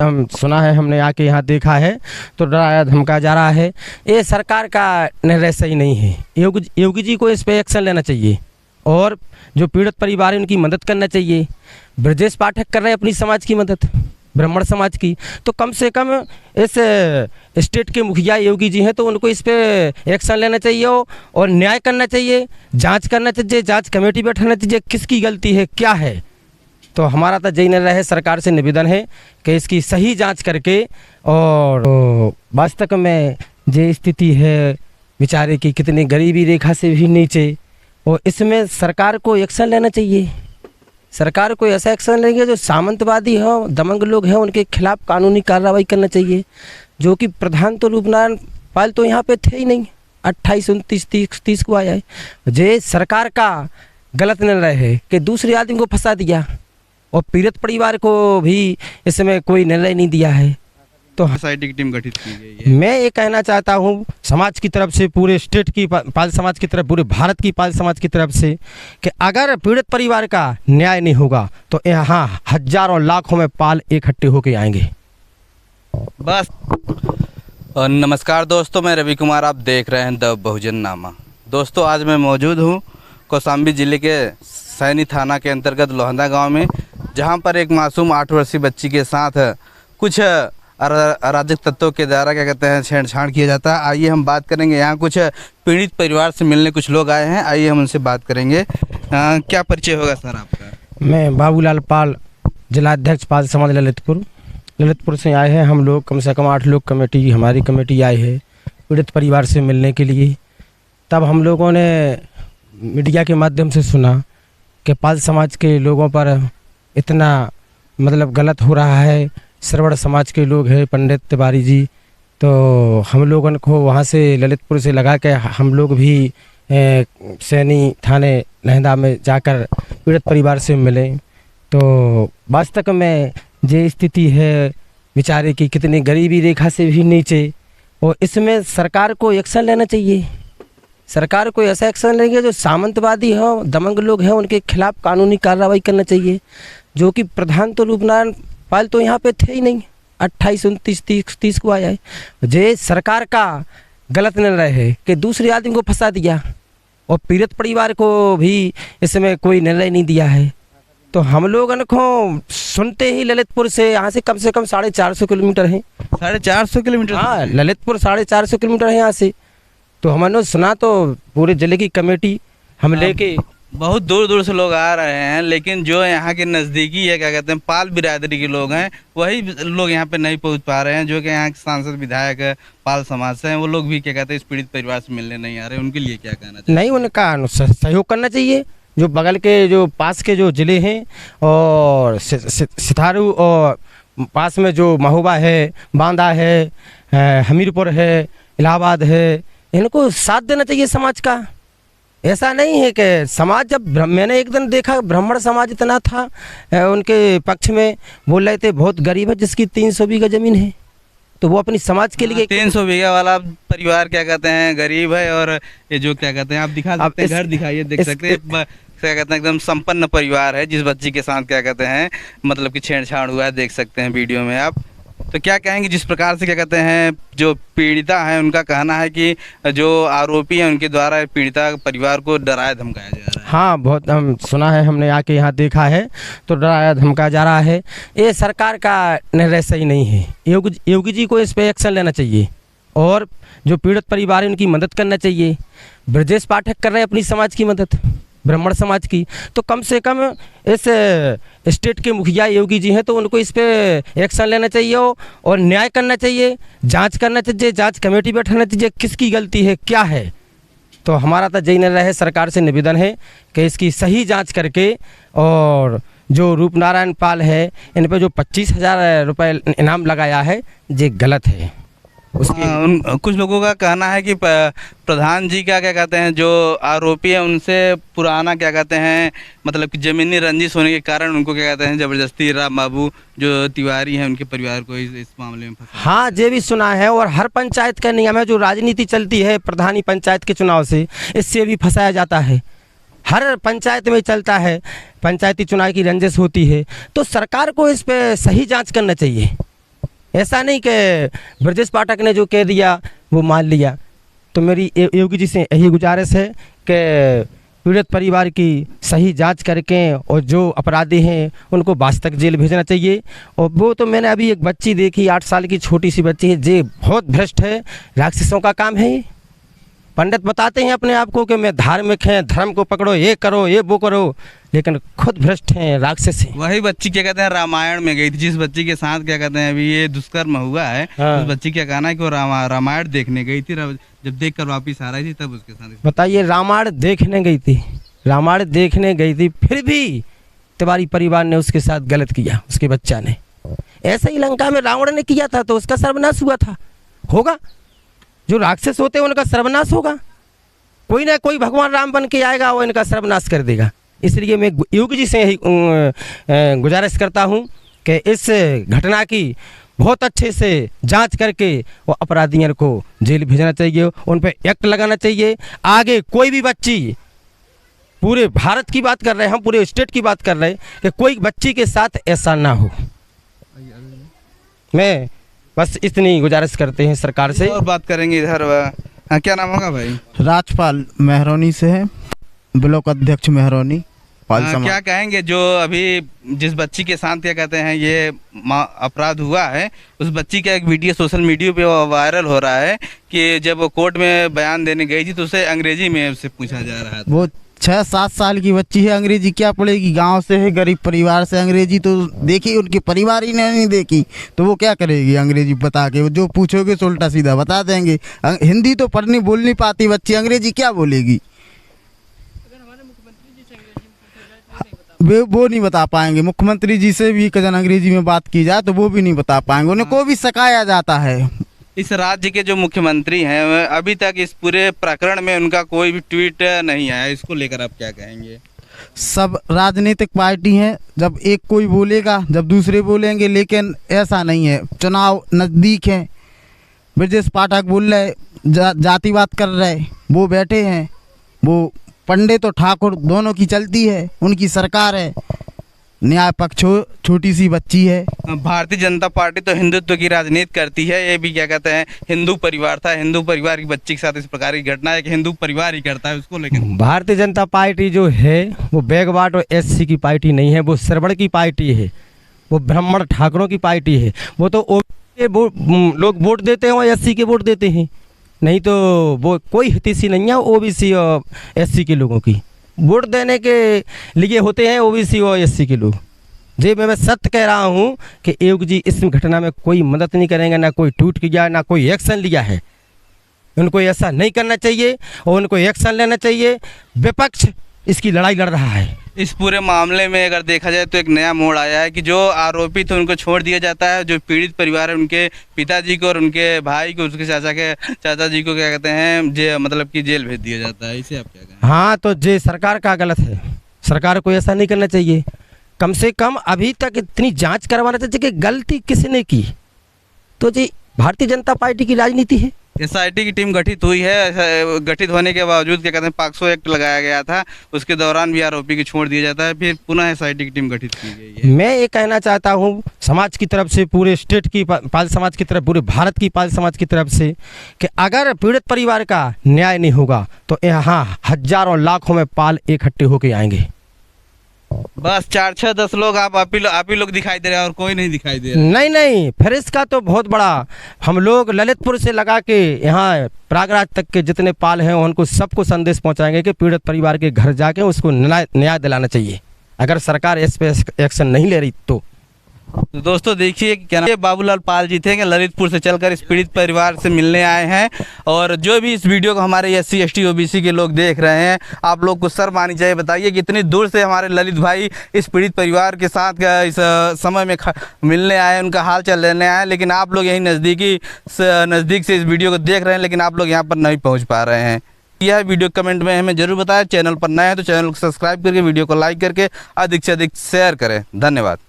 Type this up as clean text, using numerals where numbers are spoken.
हम सुना है, हमने आके यहाँ देखा है तो डराया धमका जा रहा है। ये सरकार का निर्णय सही नहीं है। योगी जी को इस पर एक्शन लेना चाहिए और जो पीड़ित परिवार है उनकी मदद करना चाहिए। ब्रजेश पाठक कर रहे हैं अपनी समाज की मदद, ब्राह्मण समाज की, तो कम से कम इस स्टेट के मुखिया योगी जी हैं तो उनको इस पे एक्शन लेना चाहिए और न्याय करना चाहिए, जांच करना चाहिए, जांच कमेटी बैठाना चाहिए किसकी गलती है क्या है। तो हमारा तो यही निर्णय है, सरकार से निवेदन है कि इसकी सही जांच करके, और वास्तव में जो स्थिति है बेचारे की कितनी गरीबी रेखा से भी नीचे, और इसमें सरकार को एक्शन लेना चाहिए। सरकार को ऐसा एक्शन लेंगे जो सामंतवादी हो, दमंग लोग हैं, उनके खिलाफ कानूनी कार्रवाई करना चाहिए। जो कि प्रधान तो रूपनारायण पाल तो यहाँ पे थे ही नहीं, 28, 29, 30 को आया है। ये सरकार का गलत निर्णय है कि दूसरे आदमी को फंसा दिया और पीड़ित परिवार को भी इसमें कोई निर्णय नहीं दिया है। तो सोसाइटी की टीम गठित की गई है। मैं ये कहना चाहता हूँ समाज की तरफ से, पूरे स्टेट की पाल समाज की तरफ, पूरे भारत की पाल समाज की तरफ से, कि अगर पीड़ित परिवार का न्याय नहीं होगा तो यहाँ हजारों लाखों में पाल इकट्ठे होके आएंगे। बस। और नमस्कार दोस्तों, मैं रवि कुमार, आप देख रहे हैं द बहुजन नामा। दोस्तों आज मैं मौजूद हूँ कौशाम्बी जिले के सैनी थाना के अंतर्गत लोहंदा गाँव में, जहाँ पर एक मासूम 8 वर्षीय बच्ची के साथ कुछ अराजक तत्वों के द्वारा क्या कहते हैं छेड़छाड़ किया जाता है। आइए हम बात करेंगे, यहाँ कुछ पीड़ित परिवार से मिलने कुछ लोग आए हैं, आइए हम उनसे बात करेंगे। क्या परिचय होगा सर आपका? मैं बाबूलाल पाल, जिलाध्यक्ष पाल समाज ललितपुर से आए हैं। हम लोग कम से कम 8 लोग कमेटी, हमारी कमेटी आई है पीड़ित परिवार से मिलने के लिए। तब हम लोगों ने मीडिया के माध्यम से सुना कि पाल समाज के लोगों पर इतना मतलब गलत हो रहा है। श्रवण समाज के लोग हैं, पंडित तिवारी जी, तो हम लोगों को वहाँ से ललितपुर से लगा के हम लोग भी सैनी थाने लोहंदा में जाकर पीड़ित परिवार से मिले। तो वास्तव में जो स्थिति है बेचारे की कितनी गरीबी रेखा से भी नीचे, और इसमें सरकार को एक्शन लेना चाहिए। सरकार को ऐसा एक्शन लेंगे जो सामंतवादी हो, दमंग लोग हैं, उनके खिलाफ कानूनी कार्रवाई करना चाहिए। जो कि प्रधान तो रूपनारायण पाल तो यहाँ पे थे ही नहीं, 28, 29, 30 को आया है। ये सरकार का गलत निर्णय है कि दूसरे आदमी को फंसा दिया और पीड़ित परिवार को भी इसमें कोई निर्णय नहीं दिया है। तो हम लोगों को सुनते ही ललितपुर से, यहाँ से कम 450 किलोमीटर है। 450 किलोमीटर? हाँ, ललितपुर 450 किलोमीटर है यहाँ से। तो हमने सुना तो पूरे जिले की कमेटी हम लेके, बहुत दूर दूर से लोग आ रहे हैं, लेकिन जो यहाँ के नज़दीकी है क्या कहते हैं पाल बिरादरी के लोग हैं, वही लोग यहाँ पे नहीं पहुँच पा रहे हैं। जो कि यहाँ के सांसद विधायक पाल समाज से हैं, वो लोग भी क्या कहते हैं इस पीड़ित परिवार से मिलने नहीं आ रहे। उनके लिए क्या कहना चाहिए? नहीं, उनका सहयोग करना चाहिए। जो बगल के, जो पास के जो ज़िले हैं, और सितारू, और पास में जो महोबा है, बांदा है, हमीरपुर है, इलाहाबाद है, इनको साथ देना चाहिए समाज का। ऐसा नहीं है कि समाज, जब मैंने एक दिन देखा ब्राह्मण समाज इतना था उनके पक्ष में, बोल रहे थे बहुत गरीब है जिसकी 300 बीघा ज़मीन है, तो वो अपनी समाज के लिए 300 बीघा वाला परिवार क्या कहते हैं गरीब है। और ये जो क्या कहते हैं आप दिखा सकते हैं, घर दिखाइए, देख सकते हैं क्या कहते हैं एकदम संपन्न परिवार है। जिस बच्ची के साथ क्या कहते हैं मतलब कि छेड़छाड़ हुआ है, देख सकते हैं वीडियो में आप। तो क्या कहेंगे जिस प्रकार से क्या कहते हैं जो पीड़िता है उनका कहना है कि जो आरोपी हैं उनके द्वारा पीड़िता परिवार को डराया धमकाया जा रहा है? हाँ, बहुत हम सुना है, हमने आके यहाँ देखा है तो डराया धमकाया जा रहा है। ये सरकार का निर्णय सही नहीं है। योगी जी को इस पर एक्शन लेना चाहिए और जो पीड़ित परिवार है उनकी मदद करना चाहिए। ब्रजेश पाठक कर रहे हैं अपनी समाज की मदद, ब्राह्मण समाज की, तो कम से कम इस स्टेट के मुखिया योगी जी हैं तो उनको इस पे एक्शन लेना चाहिए और न्याय करना चाहिए, जांच करना चाहिए, जांच कमेटी बैठाना चाहिए किसकी गलती है क्या है। तो हमारा तो यही निर्णय है, सरकार से निवेदन है कि इसकी सही जांच करके, और जो रूपनारायण पाल है इन पे जो 25,000 रुपये इनाम लगाया है ये गलत है। कुछ लोगों का कहना है कि प्रधान जी का क्या कहते हैं जो आरोपी है उनसे पुराना क्या कहते हैं मतलब कि ज़मीनी रंजिश होने के कारण उनको क्या कहते हैं ज़बरदस्ती राम बाबू जो तिवारी हैं उनके परिवार को इस मामले में फंसा। हाँ, ये भी सुना है। और हर पंचायत का नियम है, जो राजनीति चलती है प्रधानी पंचायत के चुनाव से, इससे भी फंसाया जाता है। हर पंचायत में चलता है, पंचायती चुनाव की रंजिश होती है। तो सरकार को इस पर सही जाँच करना चाहिए ऐसा नहीं कि ब्रजेश पाठक ने जो कह दिया वो मान लिया। तो मेरी योगी जी से यही गुजारिश है कि पीड़ित परिवार की सही जांच करके और जो अपराधी हैं उनको वास्तव जेल भेजना चाहिए। और वो तो मैंने अभी एक बच्ची देखी, 8 साल की छोटी सी बच्ची है, जे बहुत भ्रष्ट है, राक्षसों का काम है ये। पंडित बताते हैं अपने आप को कि मैं धार्मिक हैं, धर्म को पकड़ो, ये करो, ये वो करो, लेकिन खुद भ्रष्ट हैं, राक्षस हैं। वही बच्ची क्या कहते हैं रामायण में गई थी, जिस बच्ची के साथ क्या कहते हैं अभी ये दुष्कर्म हुआ है, हाँ। उस बच्ची क्या कहना है कि वो रामायण देखने गई थी, जब देख कर वापिस आ रही थी तब उसके साथ। बताइए, रामायण देखने गई थी, रामायण देखने गई थी, फिर भी तिवारी परिवार ने उसके साथ गलत किया, उसके बच्चा ने। ऐसा ही लंका में रावण ने किया था तो उसका सर्वनाश हुआ था, होगा। जो राक्षस होते हैं उनका सर्वनाश होगा, कोई ना कोई भगवान राम बन के आएगा वो इनका सर्वनाश कर देगा। इसलिए मैं योगी जी से यही गुजारिश करता हूँ कि इस घटना की बहुत अच्छे से जांच करके वो अपराधियों को जेल भेजना चाहिए, उन पर एक्ट लगाना चाहिए। आगे कोई भी बच्ची, पूरे भारत की बात कर रहे हैं हम, पूरे स्टेट की बात कर रहे हैं कि कोई बच्ची के साथ ऐसा ना हो। मैं बस इतनी गुजारिश करते हैं सरकार से। और बात करेंगे इधर। हाँ, क्या नाम होगा भाई? राजपाल मेहरौनी से है, ब्लॉक अध्यक्ष मेहरौनी पाल समाज। क्या कहेंगे जो अभी जिस बच्ची के साथ क्या कहते हैं ये अपराध हुआ है, उस बच्ची का एक वीडियो सोशल मीडिया पे वायरल हो रहा है कि जब वो कोर्ट में बयान देने गई थी तो उसे अंग्रेजी में उससे पूछा जा रहा था। वो 6-7 साल की बच्ची है, अंग्रेजी क्या पढ़ेगी? गांव से है, गरीब परिवार से, अंग्रेजी तो देखी उनके परिवार ही ने नहीं देखी तो वो क्या करेगी अंग्रेजी बता के? वो जो पूछोगे तो उल्टा सीधा बता देंगे। हिंदी तो पढ़नी बोल नहीं पाती बच्ची, अंग्रेजी क्या बोलेगी? वो नहीं बता पाएंगे। मुख्यमंत्री जी से भी कजन अंग्रेजी में बात की जाए तो वो भी नहीं बता पाएंगे, उन्हें को भी सिखाया जाता है। इस राज्य के जो मुख्यमंत्री हैं अभी तक इस पूरे प्रकरण में उनका कोई भी ट्वीट नहीं आया, इसको लेकर आप क्या कहेंगे? सब राजनीतिक पार्टी हैं, जब एक कोई बोलेगा जब दूसरे बोलेंगे, लेकिन ऐसा नहीं है। चुनाव नज़दीक हैं, ब्रजेश पाठक बोल रहे जातिवाद कर रहे, वो बैठे हैं, वो पंडित और ठाकुर दोनों की चलती है, उनकी सरकार है। न्याय पक्ष छोटी सी बच्ची है। भारतीय जनता पार्टी तो हिंदुत्व की राजनीति करती है, ये भी क्या कहते हैं हिंदू परिवार था, हिंदू परिवार की बच्ची के साथ इस प्रकार की घटना एक हिंदू परिवार ही करता है उसको। लेकिन भारतीय जनता पार्टी जो है वो बैकवर्ड और SC की पार्टी नहीं है, वो सरवण की पार्टी है, वो ब्राह्मण ठाकुरों की पार्टी है। वो तो लोग वोट देते हैं और SC के वोट देते हैं, नहीं तो वो कोई हितैषी नहीं है OBC और SC के लोगों की। वोट देने के लिए होते हैं OBC और SC के लोग। जी मैं सत्य कह रहा हूँ कि योगी जी इस घटना में कोई मदद नहीं करेंगे, ना कोई ट्वीट किया, ना कोई एक्शन लिया है। उनको ऐसा नहीं करना चाहिए और उनको एक्शन लेना चाहिए। विपक्ष इसकी लड़ाई लड़ रहा है। इस पूरे मामले में अगर देखा जाए तो एक नया मोड़ आया है कि जो आरोपी थे उनको छोड़ दिया जाता है, जो पीड़ित परिवार है उनके पिताजी को और उनके भाई को, उसके चाचा जी को क्या कहते हैं मतलब कि जेल भेज दिया जाता है। इसे आप क्या कहें? हाँ, तो जे सरकार का गलत है, सरकार को ऐसा नहीं करना चाहिए। कम से कम अभी तक इतनी जांच करवाना चाहिए कि गलती किसने की। तो जी भारतीय जनता पार्टी की राजनीति है। SIT की टीम गठित हुई है, गठित होने के बावजूद क्या कहते हैं POCSO एक्ट लगाया गया था, उसके दौरान भी आरोपी को छोड़ दिया जाता है, फिर पुनः SIT की टीम गठित की गई है। मैं ये कहना चाहता हूँ समाज की तरफ से, पूरे स्टेट की पाल समाज की तरफ, पूरे भारत की पाल समाज की तरफ से कि अगर पीड़ित परिवार का न्याय नहीं होगा तो यहाँ हजारों लाखों में पाल इकट्ठे होके आएंगे। बस 4-6-10 लोग आप ही लोग दिखाई दे रहे हैं और कोई नहीं दिखाई दे रहा। नहीं, फिर इसका तो बहुत बड़ा, हम लोग ललितपुर से लगा के यहाँ प्रयागराज तक के जितने पाल हैं उनको सबको संदेश पहुँचाएंगे कि पीड़ित परिवार के घर जाके उसको न्याय दिलाना चाहिए, अगर सरकार इस पे एक्शन नहीं ले रही तो। तो दोस्तों देखिए क्या नाम, बाबूलाल पाल जी थे, ललितपुर से चलकर इस पीड़ित परिवार से मिलने आए हैं। और जो भी इस वीडियो को हमारे SC ST OBC के लोग देख रहे हैं, आप लोग को शर्म आनी चाहिए। बताइए कि इतनी दूर से हमारे ललित भाई इस पीड़ित परिवार के साथ इस समय में मिलने आए, उनका हाल चाल लेने आए, लेकिन आप लोग यही नज़दीक से इस वीडियो को देख रहे हैं, लेकिन आप लोग यहाँ पर नहीं पहुँच पा रहे हैं। यह वीडियो कमेंट में हमें जरूर बताएं। चैनल पर नए हैं तो चैनल को सब्सक्राइब करके वीडियो को लाइक करके अधिक से अधिक शेयर करें। धन्यवाद।